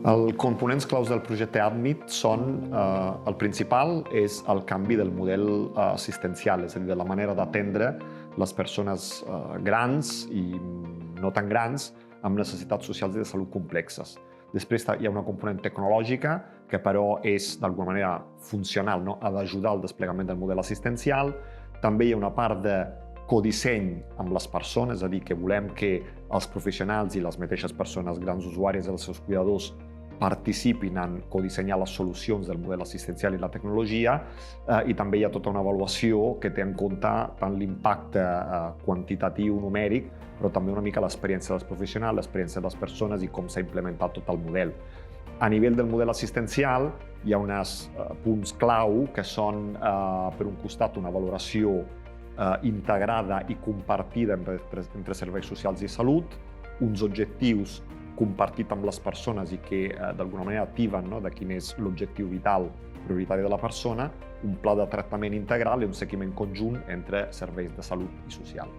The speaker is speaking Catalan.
Els components claus del projecte ADMIT són, el principal és el canvi del model assistencial, és a dir, de la manera d'atendre les persones grans i no tan grans amb necessitats socials i de salut complexes. Després hi ha una component tecnològica que però és d'alguna manera funcional, no? Ha d'ajudar al desplegament del model assistencial. També hi ha una part de codisseny amb les persones, és a dir, que volem que els professionals i les mateixes persones grans usuàries i els seus cuidadors participin en codissenyar les solucions del model assistencial i la tecnologia, i també hi ha tota una avaluació que té en compte tant l'impacte quantitatiu, numèric, però també una mica l'experiència dels professionals, l'experiència de les persones i com s'ha implementat tot el model. A nivell del model assistencial hi ha uns punts clau que són, per un costat, una valoració integrada i compartida entre serveis socials i salut, uns objectius compartits amb les persones i que d'alguna manera activen de quin és l'objectiu vital prioritari de la persona, un pla de tractament integral i un seguiment conjunt entre serveis de salut i social.